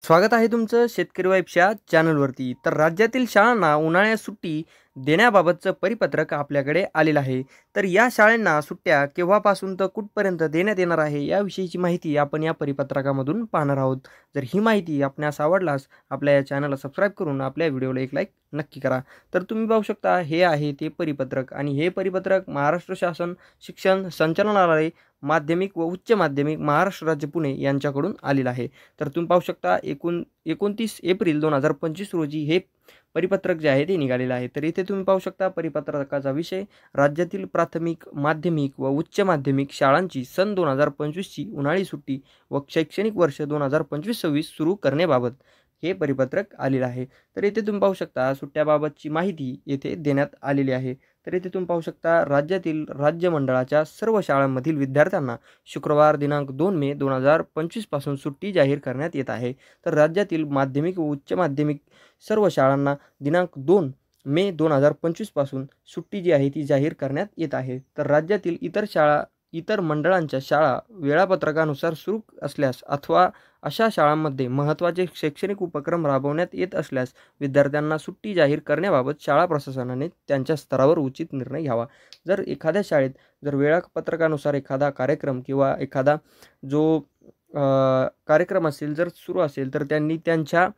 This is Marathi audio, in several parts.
स्वागत आहे तुमचं शेतकरी वाईफच्या चॅनलवरती। तर राज्यातील शाळांना उन्हाळ्यात सुट्टी देण्याबाबतचं परिपत्रक आपल्याकडे आलेलं आहे। तर या शाळांना सुट्ट्या केव्हापासून तर कुठपर्यंत देण्यात येणार आहे याविषयीची माहिती आपण या परिपत्रकामधून पाहणार आहोत। जर ही माहिती आपणास आवडल्यास आपल्या या चॅनलला सबस्क्राईब करून आपल्या व्हिडिओला एक लाईक नक्की करा। तर तुम्ही पाहू शकता हे आहे ते परिपत्रक आणि हे परिपत्रक महाराष्ट्र शासन शिक्षण संचालनालय माध्यमिक व उच्च माध्यमिक महाराष्ट्र राज्य पुणे यांच्याकडून आलेलं आहे। तर तुम्ही पाहू शकता 29 एप्रिल 2025 रोजी हे परिपत्रक जे आहे ते निघालेलं आहे। तर इथे तुम्ही पाहू शकता परिपत्रकाचा विषय राज्यातील प्राथमिक माध्यमिक व उच्च माध्यमिक शाळांची सन 2025 ची उन्हाळी सुट्टी व शैक्षणिक वर्ष 2025-26 सुरू करण्याबाबत हे परिपत्रक आलेलं आहे। तर इथे तुम्ही पाहू शकता सुट्ट्याबाबतची माहिती येथे देण्यात आलेली आहे। तर इथे तुम्ही पाहू शकता राज्यातील राज्य मंडळाच्या सर्व शाळांमधील विद्यार्थ्यांना शुक्रवार दिनांक 2 मे 2025 पासून सुट्टी जाहीर करण्यात येत आहे। तर राज्यातील माध्यमिक व उच्च माध्यमिक सर्व शाळांना दिनांक 2 मे 2025 पासून सुट्टी जी आहे ती जाहीर करण्यात येत आहे। तर राज्यातील इतर मंडळांच्या शाळा वेळापत्रकानुसार सुरू असल्यास अथवा अशा शाळांमध्ये महत्त्वाचे शैक्षणिक उपक्रम राबवण्यात येत असल्यास विद्यार्थ्यांना सुट्टी जाहीर करण्याबाबत शाळा प्रशासनाने त्यांच्या स्तरावर उचित निर्णय घ्यावा। जर एखाद्या शाळेत वेळापत्रकानुसार एखादा कार्यक्रम किंवा एखादा जो कार्यक्रम असेल जर सुरू असेल तर त्यांनी त्यांच्या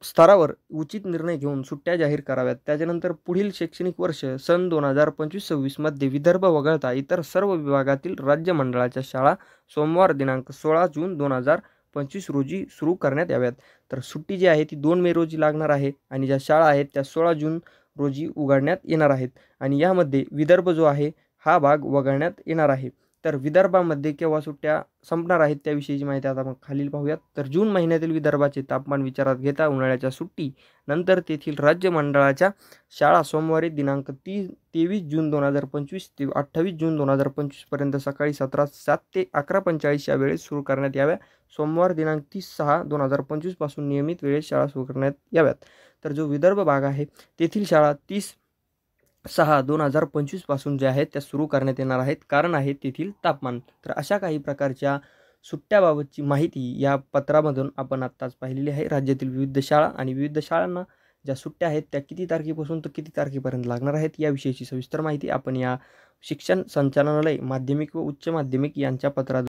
स्तरावर उचित निर्णय घेऊन सुट्ट्या जाहीर कराव्यात। त्याच्यानंतर पुढील शैक्षणिक वर्ष सन 2025-26 मध्ये विदर्भ वगळता इतर सर्व विभागातील राज्य मंडळाच्या शाळा सोमवार दिनांक 16 जून 2025 रोजी सुरू करण्यात याव्यात। तर सुट्टी जी आहे ती 2 मे रोजी लागणार आहे आणि ज्या शाळा आहेत त्या 16 जून रोजी उघडण्यात येणार आहेत आणि यामध्ये विदर्भ जो आहे हा भाग वगळण्यात येणार आहे। तर विदर्भामध्ये केव्हा सुट्ट्या संपणार आहेत त्याविषयीची माहिती आता मग खालील पाहूयात। तर जून महिन्यातील विदर्भाचे तापमान विचारात घेता उन्हाळ्याच्या सुट्टी नंतर तेथील राज्य मंडळाच्या शाळा सोमवारी दिनांक 23 जून 2025 ते 28 जून 2025 पर्यंत सकाळी 7 ते 11:45 या वेळेत सुरू करण्यात याव्या। सोमवार दिनांक 30/6/2025 पासून नियमित वेळेत शाळा सुरू करण्यात याव्यात। तर जो विदर्भ भाग आहे तेथील शाळा 30/6/2025 पासून जे आहेत त्या सुरू करण्यात येणार आहेत, कारण आहे तेथील तापमान। तर अशा काही प्रकारच्या सुट्ट्याबाबतची माहिती या पत्रामधून आपण आत्ताच पाहिलेली आहे। राज्यातील विविध शाळा आणि विविध शाळांना ज्या सुट्ट्या आहेत त्या किती तारखेपासून तर किती तारखेपर्यंत लागणार आहेत याविषयीची सविस्तर माहिती आपण या शिक्षण संचालनालय माध्यमिक व उच्च माध्यमिक यांच्या पत्रात